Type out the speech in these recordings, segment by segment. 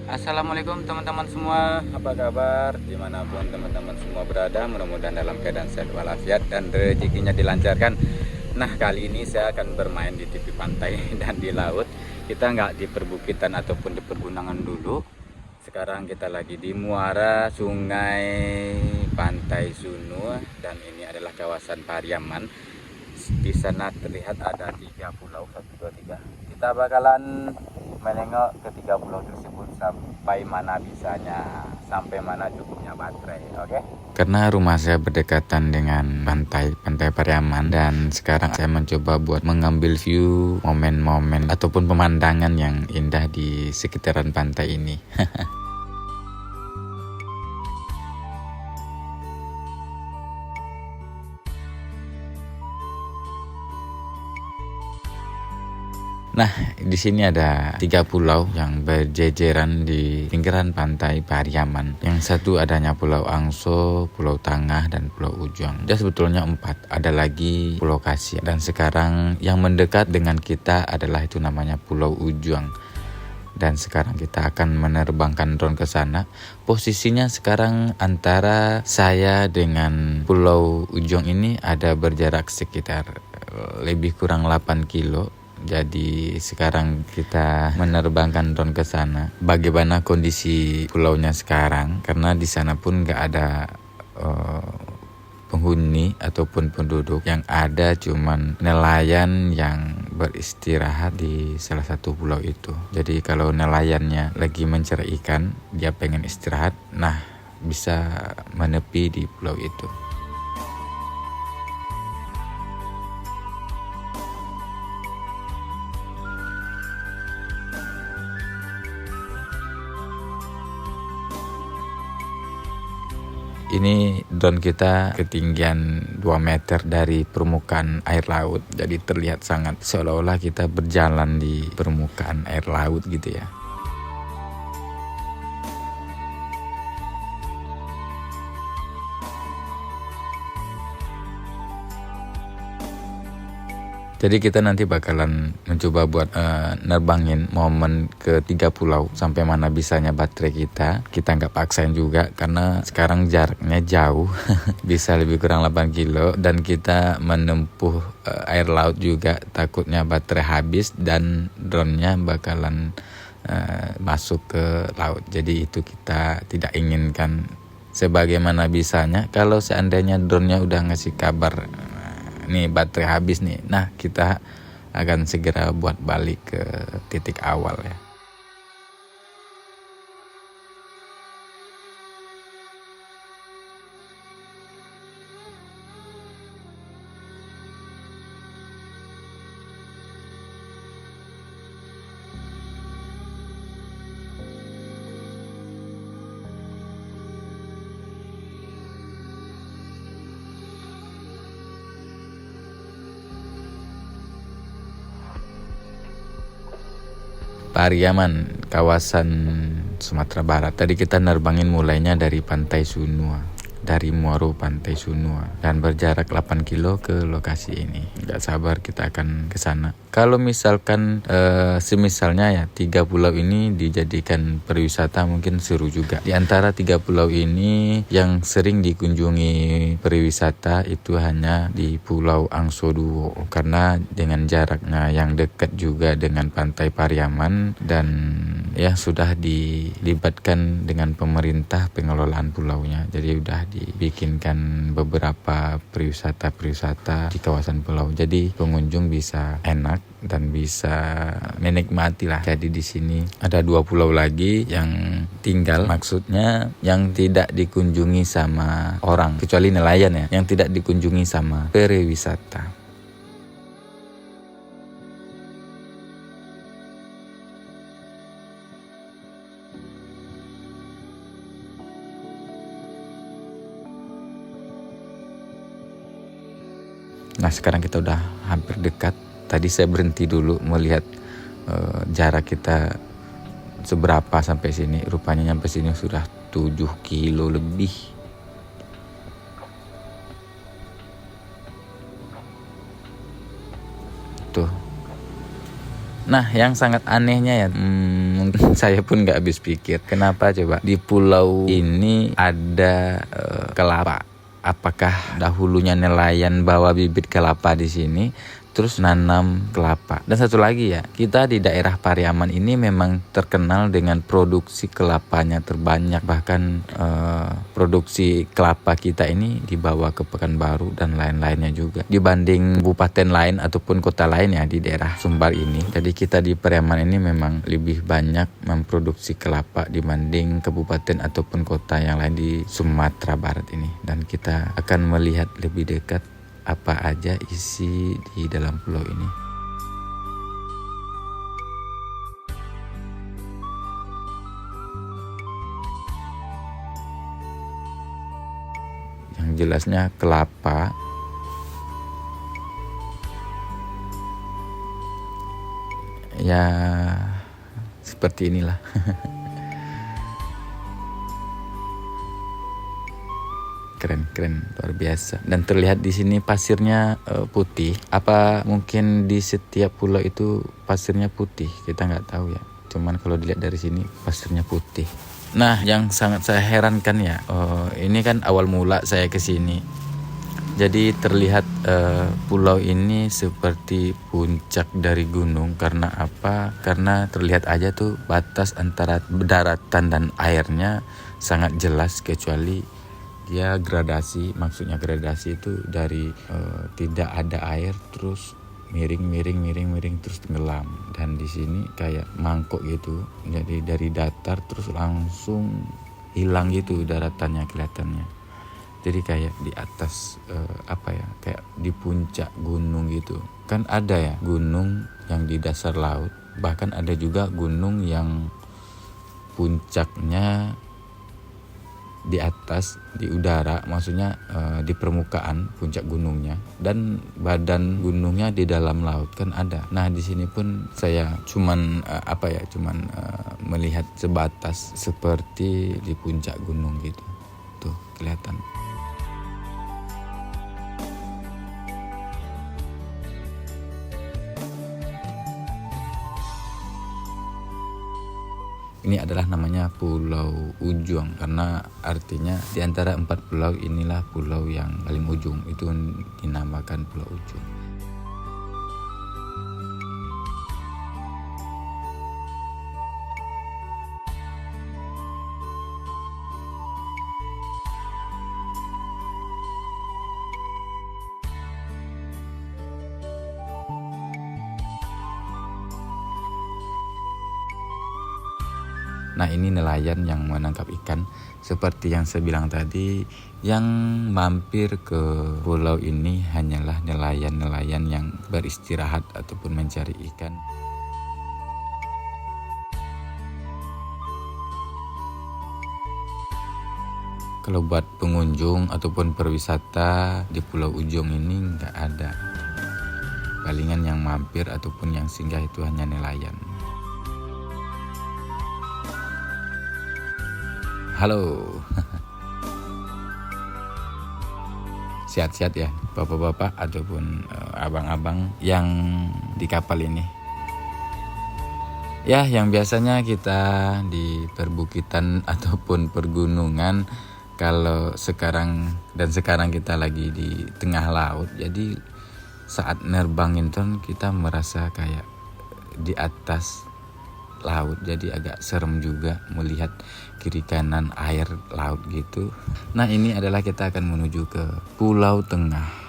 Assalamualaikum teman-teman semua, apa kabar? Dimanapun teman-teman semua berada, mudah-mudahan dalam keadaan sehat walafiat dan rezekinya dilancarkan. Nah, kali ini saya akan bermain di tepi pantai dan di laut. Kita nggak di perbukitan ataupun di pergunungan dulu. Sekarang kita lagi di muara sungai Pantai Sunua dan ini adalah kawasan Pariaman. Di sana terlihat ada 3 pulau, 1, 2, 3. Kita bakalan menengok ke 3 pulau tersebut sampai mana bisanya, sampai mana cukupnya baterai, oke? Karena rumah saya berdekatan dengan pantai Pariaman dan sekarang saya mencoba buat mengambil view momen-momen ataupun pemandangan yang indah di sekitaran pantai ini. Nah, di sini ada 3 pulau yang berjejeran di pinggiran pantai Pariaman. Yang satu adanya Pulau Angso, Pulau Tangah, dan Pulau Ujung. Dan sebetulnya 4, ada lagi Pulau Kasih. Dan sekarang yang mendekat dengan kita adalah itu namanya Pulau Ujung. Dan sekarang kita akan menerbangkan drone ke sana. Posisinya sekarang antara saya dengan Pulau Ujung ini ada berjarak sekitar lebih kurang 8 kilo. Jadi sekarang kita menerbangkan drone ke sana. Bagaimana kondisi pulaunya sekarang? Karena di sana pun nggak ada penghuni ataupun penduduk. Yang ada cuman nelayan yang beristirahat di salah satu pulau itu. Jadi kalau nelayannya lagi mencari ikan, dia pengen istirahat, nah bisa menepi di pulau itu. Ini drone kita ketinggian 2 meter dari permukaan air laut. Jadi terlihat sangat seolah-olah kita berjalan di permukaan air laut gitu ya. Jadi kita nanti bakalan mencoba buat nerbangin momen ke 3 pulau sampai mana bisanya baterai kita. Kita nggak paksain juga karena sekarang jaraknya jauh, bisa lebih kurang 8 kilo dan kita menempuh air laut juga. Takutnya baterai habis dan drone-nya bakalan masuk ke laut. Jadi itu kita tidak inginkan. Sebagaimana bisanya, kalau seandainya drone-nya udah ngasih kabar nih baterai habis nih, nah kita akan segera buat balik ke titik awal ya. Pariaman, kawasan Sumatera Barat. Tadi kita nerbangin mulainya dari Pantai Sunua, dari Muaro Pantai Sunua, dan berjarak 8 kilo ke lokasi ini. Gak sabar kita akan ke sana. Kalau misalkan semisalnya ya 3 pulau ini dijadikan pariwisata, mungkin seru juga. Di antara 3 pulau ini yang sering dikunjungi pariwisata itu hanya di Pulau Angso Duo, karena dengan jaraknya yang dekat juga dengan Pantai Pariaman dan ya sudah dilibatkan dengan pemerintah pengelolaan pulaunya. Jadi udah dibikinkan beberapa pariwisata di kawasan pulau. Jadi pengunjung bisa enak dan bisa menikmati lah. Jadi di sini ada 2 pulau lagi yang tinggal, maksudnya yang tidak dikunjungi sama orang kecuali nelayan ya, yang tidak dikunjungi sama pariwisata. Nah sekarang kita udah hampir dekat. Tadi saya berhenti dulu melihat jarak kita seberapa sampai sini. Rupanya nyampe sini sudah 7 kilo lebih. Tuh. Nah yang sangat anehnya ya, mungkin saya pun nggak habis pikir. Kenapa coba di pulau ini ada kelapa? Apakah dahulunya nelayan bawa bibit kelapa di sini, terus nanam kelapa? Dan satu lagi ya, kita di daerah Pariaman ini memang terkenal dengan produksi kelapanya terbanyak. Bahkan produksi kelapa kita ini dibawa ke Pekanbaru dan lain-lainnya juga. Dibanding kabupaten lain ataupun kota lain ya di daerah Sumbar ini. Jadi kita di Pariaman ini memang lebih banyak memproduksi kelapa dibanding kabupaten ataupun kota yang lain di Sumatera Barat ini. Dan kita akan melihat lebih dekat apa aja isi di dalam pulau ini. Yang jelasnya kelapa ya seperti inilah. Keren luar biasa. Dan terlihat di sini pasirnya putih. Apa mungkin di setiap pulau itu pasirnya putih? Kita nggak tahu ya. Cuman kalau dilihat dari sini pasirnya putih. Nah, yang sangat saya herankan ya, ini kan awal mula saya ke sini. Jadi terlihat pulau ini seperti puncak dari gunung. Karena apa? Karena terlihat aja tuh batas antara daratan dan airnya sangat jelas, kecuali dia gradasi. Maksudnya gradasi itu dari tidak ada air terus miring terus tenggelam. Dan di sini kayak mangkok gitu. Jadi dari datar terus langsung hilang gitu daratannya kelihatannya. Jadi kayak di atas kayak di puncak gunung gitu. Kan ada ya gunung yang di dasar laut, bahkan ada juga gunung yang puncaknya di atas, di udara, maksudnya di permukaan puncak gunungnya, dan badan gunungnya di dalam laut kan ada. Nah di sini pun saya cuman melihat sebatas seperti di puncak gunung gitu, tuh kelihatan. Ini adalah namanya Pulau Ujung karena artinya di antara 4 pulau inilah pulau yang paling ujung, itu dinamakan Pulau Ujung. Nah ini nelayan yang menangkap ikan. Seperti yang saya bilang tadi, yang mampir ke pulau ini hanyalah nelayan-nelayan yang beristirahat ataupun mencari ikan. Kalau buat pengunjung ataupun perwisata di Pulau Ujung ini nggak ada. Palingan yang mampir ataupun yang singgah itu hanya nelayan. Halo. Sehat-sehat ya bapak-bapak ataupun abang-abang yang di kapal ini. Ya, yang biasanya kita di perbukitan ataupun pergunungan, kalau sekarang kita lagi di tengah laut. Jadi saat nerbangin tuh kita merasa kayak di atas laut, jadi agak serem juga melihat kiri kanan air laut gitu. Nah ini adalah kita akan menuju ke Pulau Tengah.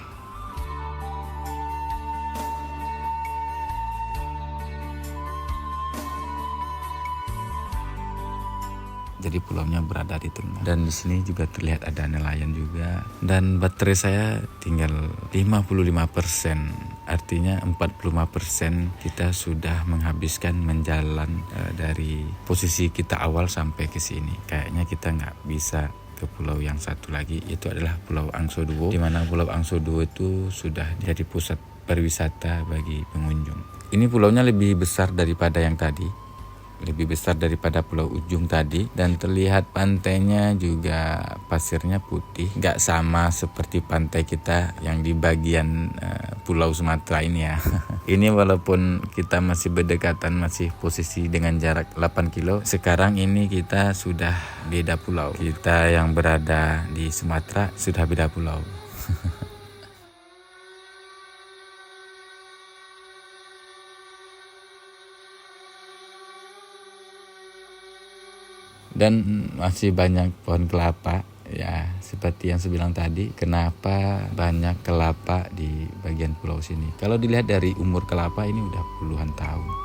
Jadi pulaunya berada di tengah. Dan di sini juga terlihat ada nelayan juga. Dan baterai saya tinggal 55%. Artinya 45% kita sudah menghabiskan menjalan dari posisi kita awal sampai ke sini. Kayaknya kita nggak bisa ke pulau yang satu lagi, itu adalah Pulau Angsoduo, di mana Pulau Angsoduo itu sudah jadi pusat pariwisata bagi pengunjung. Ini pulaunya lebih besar daripada yang tadi, lebih besar daripada pulau ujung tadi, dan terlihat pantainya juga pasirnya putih, nggak sama seperti pantai kita yang di bagian Pulau Sumatera ini ya. Ini walaupun kita masih berdekatan, masih posisi dengan jarak 8 kilo, sekarang ini kita sudah beda pulau. Kita yang berada di Sumatera sudah beda pulau. Dan masih banyak pohon kelapa ya, seperti yang saya bilang tadi. Kenapa banyak kelapa di bagian pulau sini? Kalau dilihat dari umur kelapa ini udah puluhan tahun.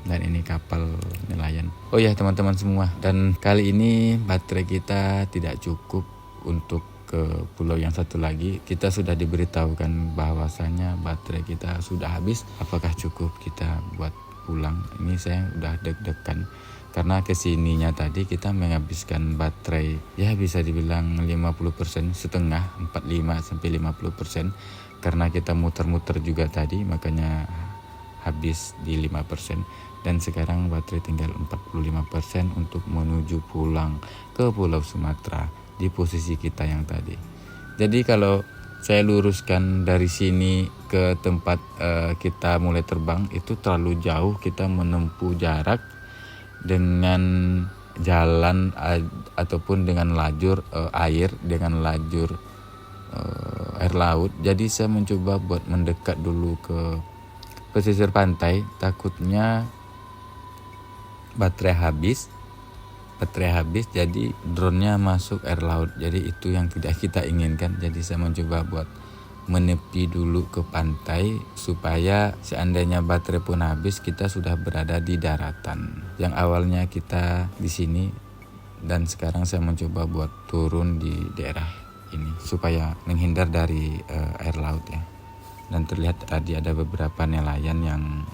Dan ini kapal nelayan. Oh ya teman-teman semua, dan kali ini baterai kita tidak cukup untuk ke pulau yang satu lagi. Kita sudah diberitahukan bahwasanya baterai kita sudah habis. Apakah cukup kita buat pulang? Ini saya udah deg-degan karena kesininya tadi kita menghabiskan baterai ya bisa dibilang 50%, setengah, 45-50%, karena kita muter-muter juga tadi, makanya habis di 5%. Dan sekarang baterai tinggal 45% untuk menuju pulang ke Pulau Sumatera di posisi kita yang tadi. Jadi kalau saya luruskan dari sini ke tempat kita mulai terbang, itu terlalu jauh. Kita menempuh jarak dengan jalan ataupun dengan lajur air, dengan lajur air laut. Jadi saya mencoba buat mendekat dulu ke pesisir pantai, takutnya baterai habis, jadi drone-nya masuk air laut. Jadi itu yang tidak kita inginkan. Jadi saya mencoba buat menepi dulu ke pantai supaya seandainya baterai pun habis, kita sudah berada di daratan. Yang awalnya kita di sini, dan sekarang saya mencoba buat turun di daerah ini supaya menghindar dari air laut ya. Dan terlihat tadi ada beberapa nelayan yang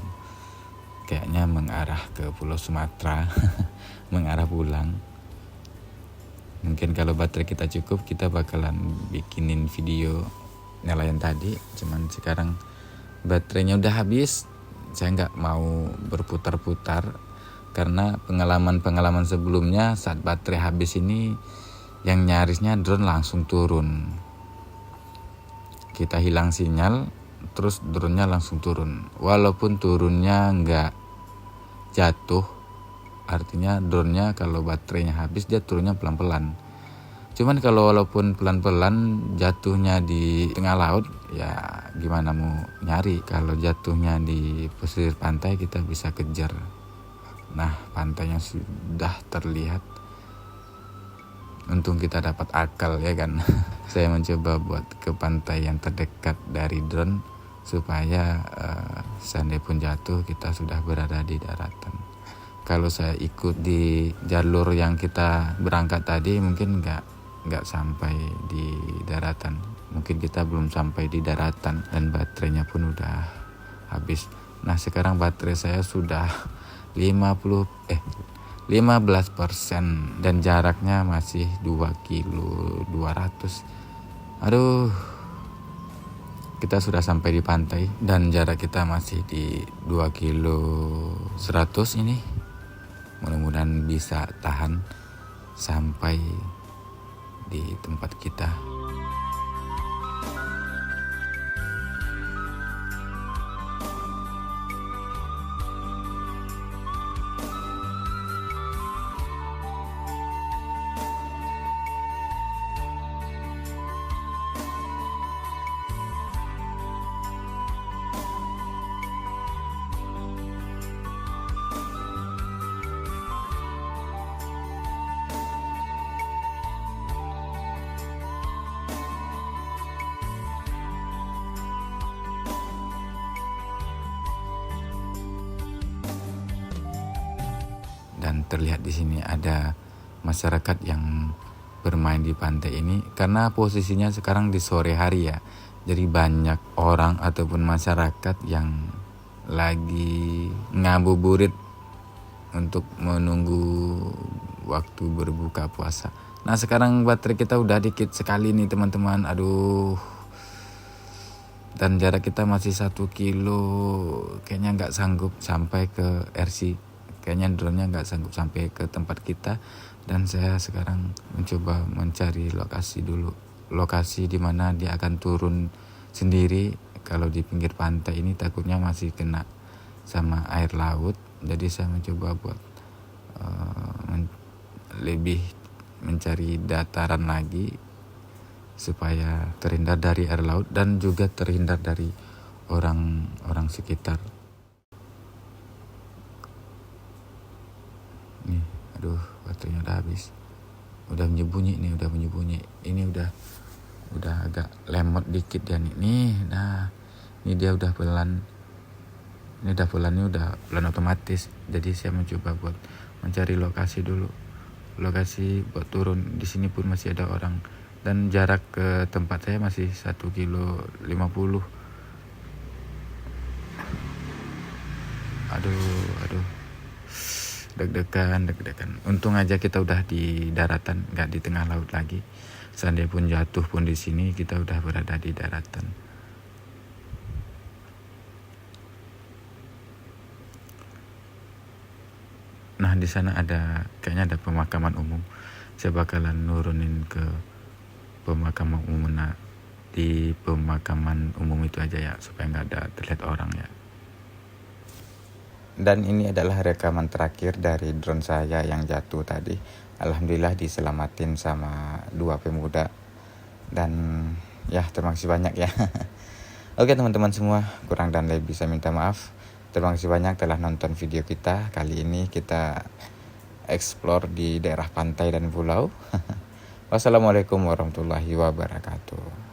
kayaknya mengarah ke Pulau Sumatera, mengarah pulang. Mungkin kalau baterai kita cukup, kita bakalan bikinin video nelayan tadi. Cuman sekarang baterainya udah habis. Saya nggak mau berputar-putar karena pengalaman sebelumnya saat baterai habis ini, yang nyarisnya drone langsung turun. Kita hilang sinyal, terus drone-nya langsung turun. Walaupun turunnya nggak jatuh, artinya drone-nya kalau baterainya habis dia turunnya pelan-pelan. Cuman kalau walaupun pelan-pelan jatuhnya di tengah laut, ya gimana mau nyari. Kalau jatuhnya di pesisir pantai kita bisa kejar. Nah, pantainya sudah terlihat. Untung kita dapat akal ya kan. Saya mencoba buat ke pantai yang terdekat dari drone supaya seandainya pun jatuh kita sudah berada di daratan. Kalau saya ikut di jalur yang kita berangkat tadi, mungkin nggak sampai di daratan. Mungkin kita belum sampai di daratan dan baterainya pun udah habis. Nah sekarang baterai saya sudah 15% dan jaraknya masih 2 kilo 200. Aduh, kita sudah sampai di pantai dan jarak kita masih di 2 kilo 100 ini. Mudah-mudahan bisa tahan sampai di tempat kita. Dan terlihat di sini ada masyarakat yang bermain di pantai ini karena posisinya sekarang di sore hari ya. Jadi banyak orang ataupun masyarakat yang lagi ngabuburit untuk menunggu waktu berbuka puasa. Nah sekarang baterai kita udah dikit sekali nih teman-teman, aduh. Dan jarak kita masih 1 kilo, kayaknya nggak sanggup sampai ke RC. Kayaknya drone-nya nggak sanggup sampai ke tempat kita. Dan saya sekarang mencoba mencari lokasi dulu, lokasi di mana dia akan turun sendiri. Kalau di pinggir pantai ini takutnya masih kena sama air laut, jadi saya mencoba buat lebih mencari dataran lagi supaya terhindar dari air laut dan juga terhindar dari orang-orang sekitar. Nih, aduh, baterainya udah habis. Udah menyembunyi nih, Ini udah agak lemot dikit dia nih. Nah, ini dia udah pelan. Ini udah pelan otomatis. Jadi saya mencoba buat mencari lokasi dulu. Lokasi buat turun. Di sini pun masih ada orang. Dan jarak ke tempat saya masih 1,50 kilo. Aduh. Deg-degan. Untung aja kita udah di daratan, nggak di tengah laut lagi. Seandainya pun jatuh pun di sini, kita udah berada di daratan. Nah di sana kayaknya ada pemakaman umum. Saya bakalan nurunin ke pemakaman umum. Nah, di pemakaman umum itu aja ya, supaya nggak ada terlihat orang ya. Dan ini adalah rekaman terakhir dari drone saya yang jatuh tadi. Alhamdulillah diselamatin sama 2 pemuda. Dan ya terima kasih banyak ya. Oke teman-teman semua, kurang dan lebih saya minta maaf. Terima kasih banyak telah nonton video kita. Kali ini kita explore di daerah pantai dan pulau. Wassalamualaikum warahmatullahi wabarakatuh.